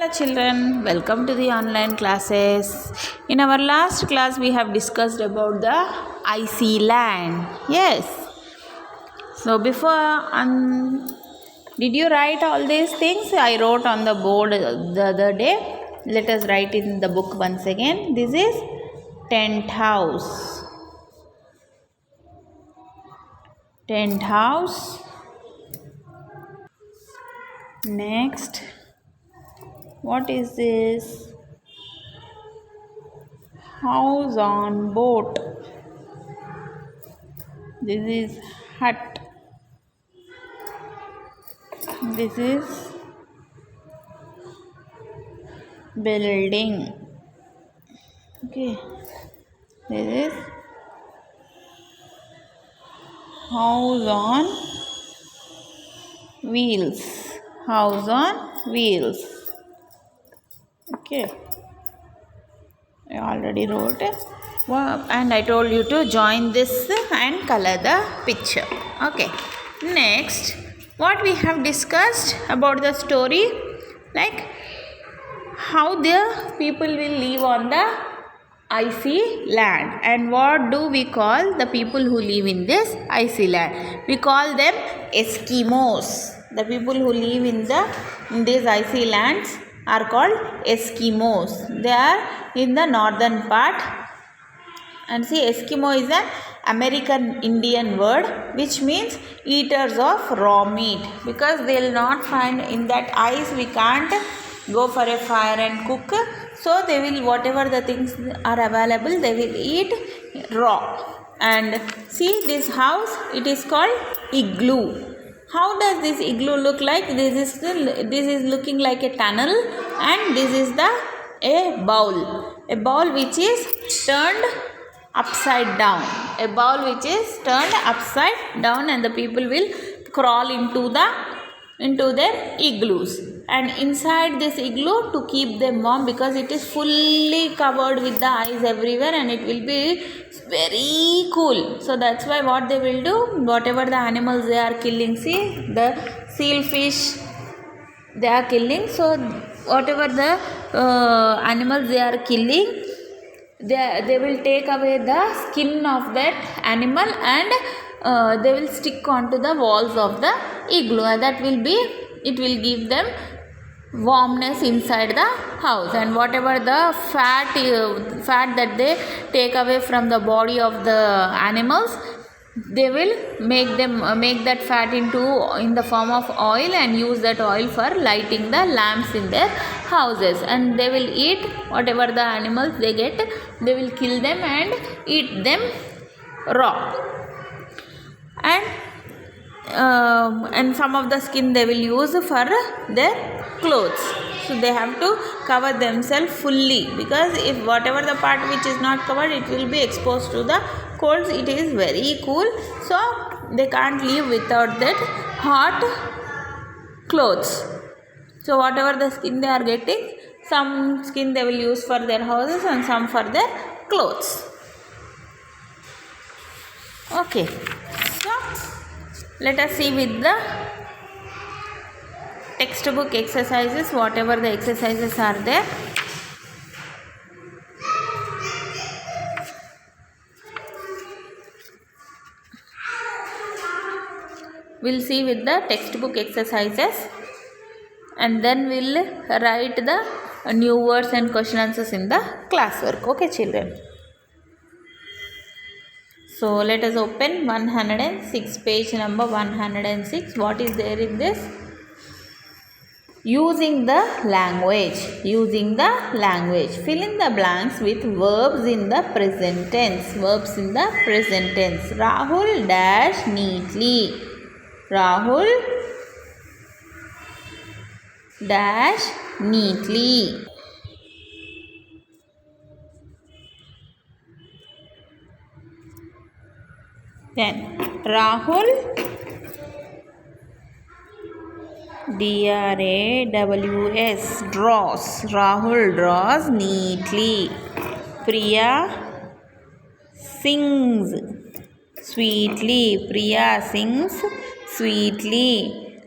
Hello children, welcome to the online classes. In our last class we have discussed about the icy land. Yes. So did you write all these things I wrote on the board the other day? Let us write in the book once again. This is tent house. Tent house. Next. What is this? House on boat. This is hut. This is building. Okay. This is house on wheels. House on wheels. Okay. I already wrote it. And I told you to join this and color the picture. Okay. Next, what we have discussed about the story, like how the people will live on the icy land, and what do we call the people who live in this icy land? We call them Eskimos. The people who live in these icy lands are called Eskimos. They are in the northern part. And see, Eskimo is an American Indian word which means eaters of raw meat, because they will not find in that ice, we can't go for a fire and cook, so they will, whatever the things are available, they will eat raw. And see this house, it is called igloo. How does this igloo look like? This is looking like a tunnel, and this is a bowl which is turned upside down. A bowl which is turned upside down, and the people will crawl into their igloos. And inside this igloo, to keep them warm, because it is fully covered with the ice everywhere and it will be very cool. So that's why what they will do, whatever the animals they are killing, see the sealfish they are killing, so whatever the animals they are killing, they will take away the skin of that animal and they will stick onto the walls of the igloo, and it will give them warmness inside the house. And whatever the fat that they take away from the body of the animals, they will make that fat in the form of oil and use that oil for lighting the lamps in their houses. And they will eat whatever the animals they get, they will kill them and eat them raw. And some of the skin they will use for their clothes. So they have to cover themselves fully, because if whatever the part which is not covered, it will be exposed to the cold. It is very cool, so they can't live without that hot clothes. So whatever the skin they are getting, some skin they will use for their houses and some for their clothes. Okay, so let us see with the textbook exercises, whatever the exercises are there. We'll see with the textbook exercises, and then we'll write the new words and question answers in the classwork. Okay children. So let us open 106, page number 106. What is there in this? Using the language. Fill in the blanks with verbs in the present tense. Rahul dash neatly. Rahul dash neatly. Then Rahul DRAWS draws. Rahul draws neatly. Priya sings sweetly.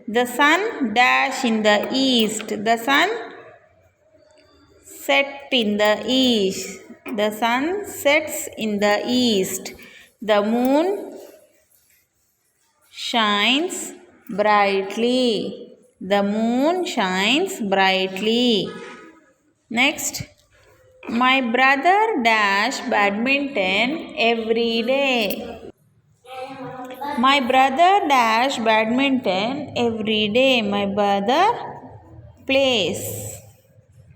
The sun dash in the east. The sun set in the east. The sun sets in the east. The moon shines brightly. The moon shines brightly. Next, my brother dash badminton every day. My brother dash badminton every day. My brother plays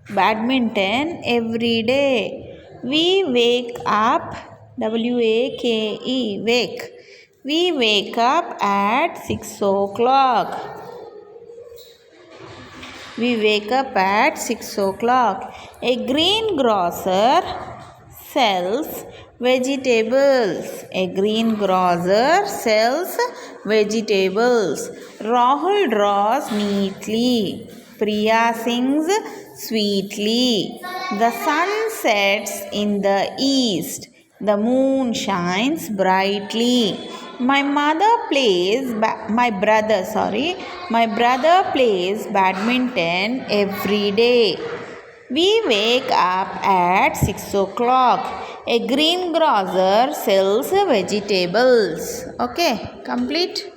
badminton every day. We wake up, W-A-K-E, wake. We wake up at 6 o'clock. We wake up at 6 o'clock. A greengrocer sells vegetables. A greengrocer sells vegetables. Rahul draws neatly. Priya sings sweetly. The sun sets in the east. The moon shines brightly. My brother plays badminton every day. We wake up at 6 o'clock. A greengrocer sells vegetables. Okay, complete.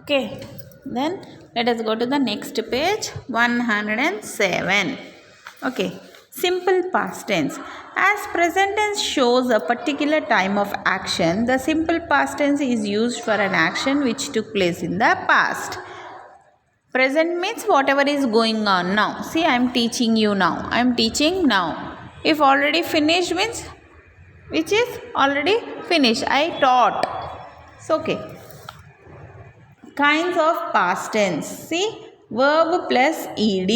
Okay, then let us go to the next page 107. Okay, simple past tense. As present tense shows a particular time of action, the simple past tense is used for an action which took place in the past. Present means whatever is going on now. See, I am teaching you now. I am teaching now. If already finished means which is already finished. I taught. So, okay. Kinds of past tense. See, verb plus ed.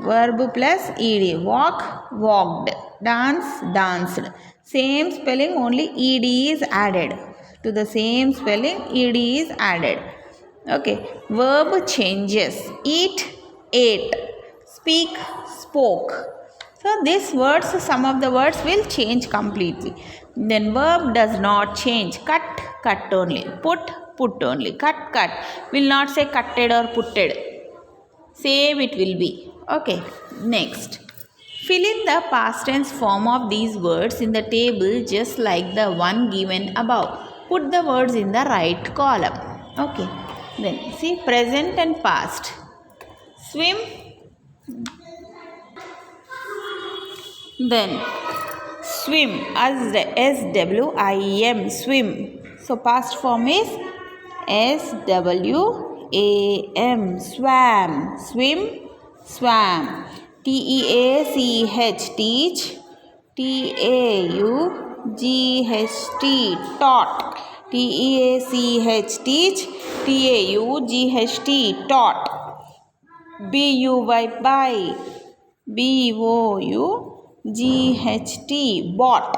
Verb plus ed. Walk, walked. Dance, danced. Same spelling, only ed is added. To the same spelling, ed is added. Okay. Verb changes. Eat, ate. Speak, spoke. So these words, some of the words will change completely. Then verb does not change. Cut, cut only. Put, put only. Cut, cut. Will not say cutted or putted. Same it will be. Okay. Next. Fill in the past tense form of these words in the table just like the one given above. Put the words in the right column. Okay. Then see present and past. Swim. Then swim, S-W-I-M, swim. So past form is S-W-A-M, swam, swim, swam. T-E-A-C-H, teach, T-A-U-G-H-T, taught. T-E-A-C-H, teach, T-A-U-G-H-T, taught. B-U-Y, buy, B-O-U-G-H-T, bought.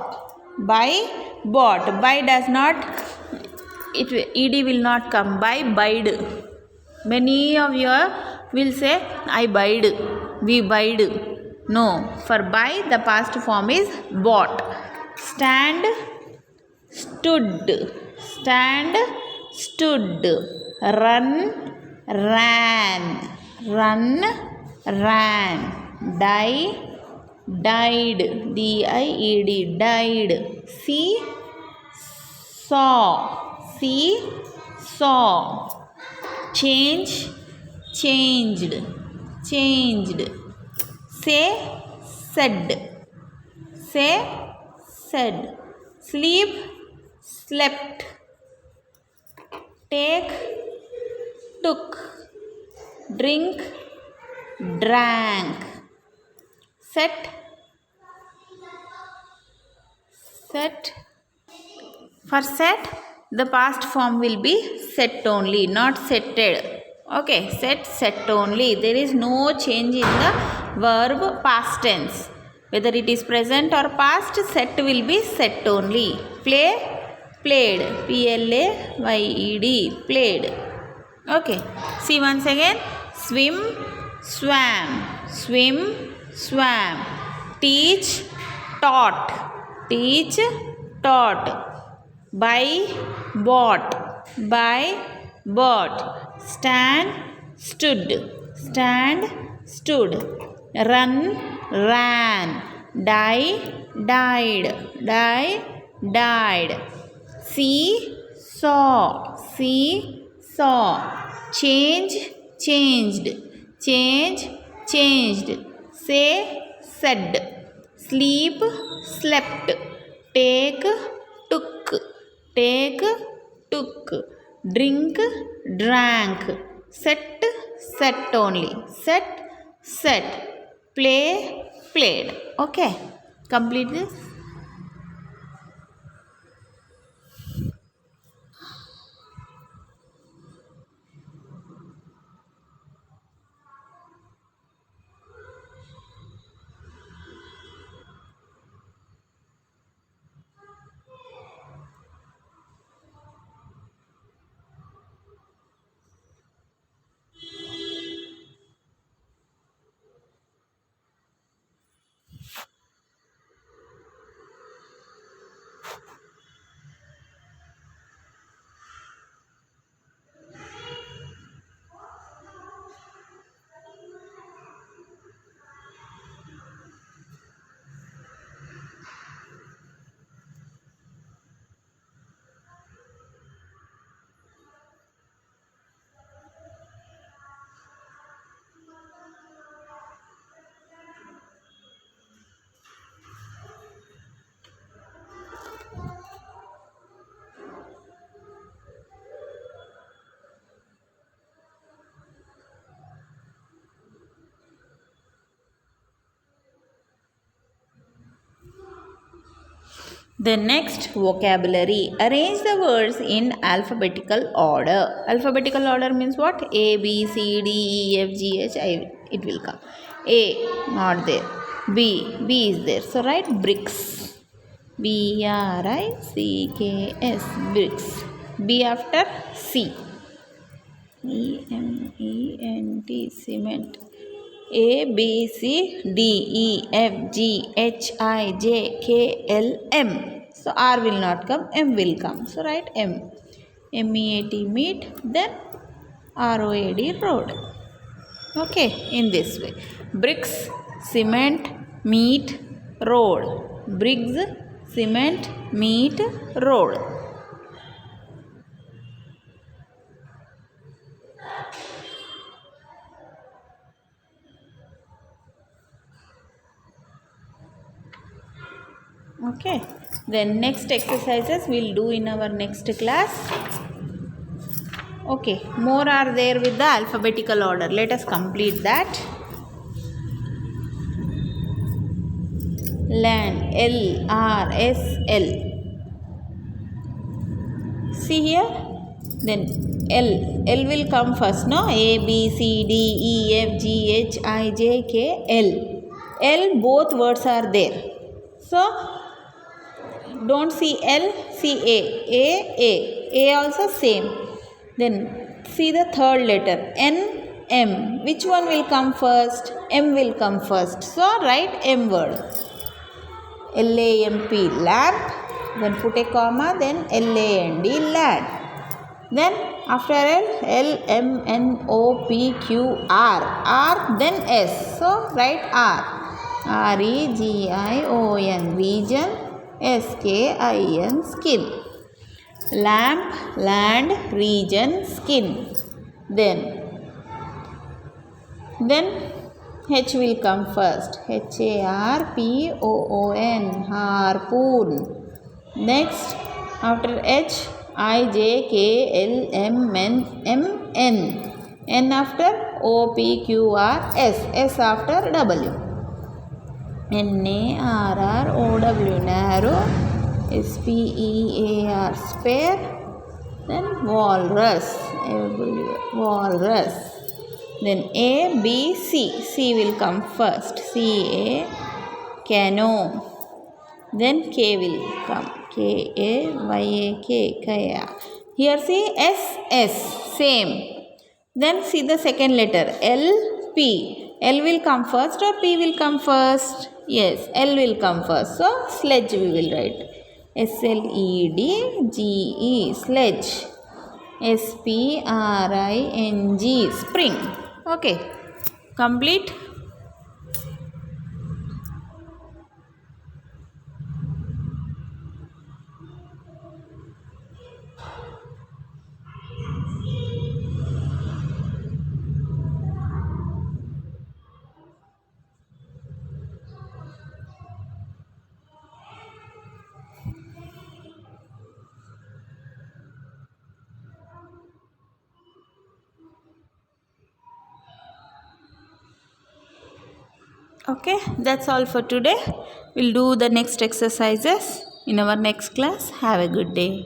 Buy, bought. Buy does not, ed will not come. Buy, buyed. Many of you will say, I buyed, we buyed. No, for buy the past form is bought. Stand, stood. Stand, stood. Run, ran. Run, ran. Die, died, D-I-E-D, died. See saw, see saw. Change, changed, changed. Say said, say said. Sleep, slept. Take, took. Drink, drank. Set, set. For set, the past form will be set only, not setted. Okay, set, set only. There is no change in the verb past tense. Whether it is present or past, set will be set only. Play, played. P-L-A-Y-E-D, played. Okay, see once again. Swim, swam. Swim, swam. Teach, taught. Teach, taught. Buy, bought. Buy, bought. Stand, stood. Stand, stood. Run, ran. Die, died. Die, died. See, saw. See, saw. Change, changed. Change, changed. Say, said. Sleep, slept. Take, took. Take, took. Drink, drank. Set, set only. Set, set. Play, played. Okay, complete this. The next vocabulary. Arrange the words in alphabetical order. Alphabetical order means what? A, B, C, D, E, F, G, H, I. It will come. A, not there. B, B is there. So write bricks. B-R-I-C-K-S, bricks. B after C. E-M-E-N-T, cement. A, B, C, D, E, F, G, H, I, J, K, L, M. So R will not come, M will come. So write M. M-E-A-T, meat. Then R-O-A-D, road. Okay, in this way. Bricks, cement, meat, road. Bricks, cement, meat, road. Okay, then next exercises we'll do in our next class. Okay, more are there with the alphabetical order. Let us complete that. Land, L-R-S-L. See here, then L will come first, no? A, B, C, D, E, F, G, H, I, J, K, L. L, both words are there. So, don't see L, see A also same. Then see the third letter, N, M. Which one will come first? M will come first. So write M word. L-A-M-P, lamp. Then put a comma, then L-A-N-D, land. Then after L, L-M-N-O-P-Q-R. R, then S. So write R. region, region, skin, skin. Lamp, land, region, skin. Then H will come first. HARPOON, harpoon. Next, after H, IJKLMNMN. N after OPQRS. S after W. NARROW, narrow. SPEAR, spare. Then walrus, walrus. Then A, B, C. C will come first. CA, canoe. Then K will come. KAYAK, kaya. Here see SS, same. Then see the second letter LP. L will come first or P will come first? Yes, L will come first. So sledge we will write. SLEDGE, sledge. SPRING, spring. Okay, complete. Okay, that's all for today. We'll do the next exercises in our next class. Have a good day.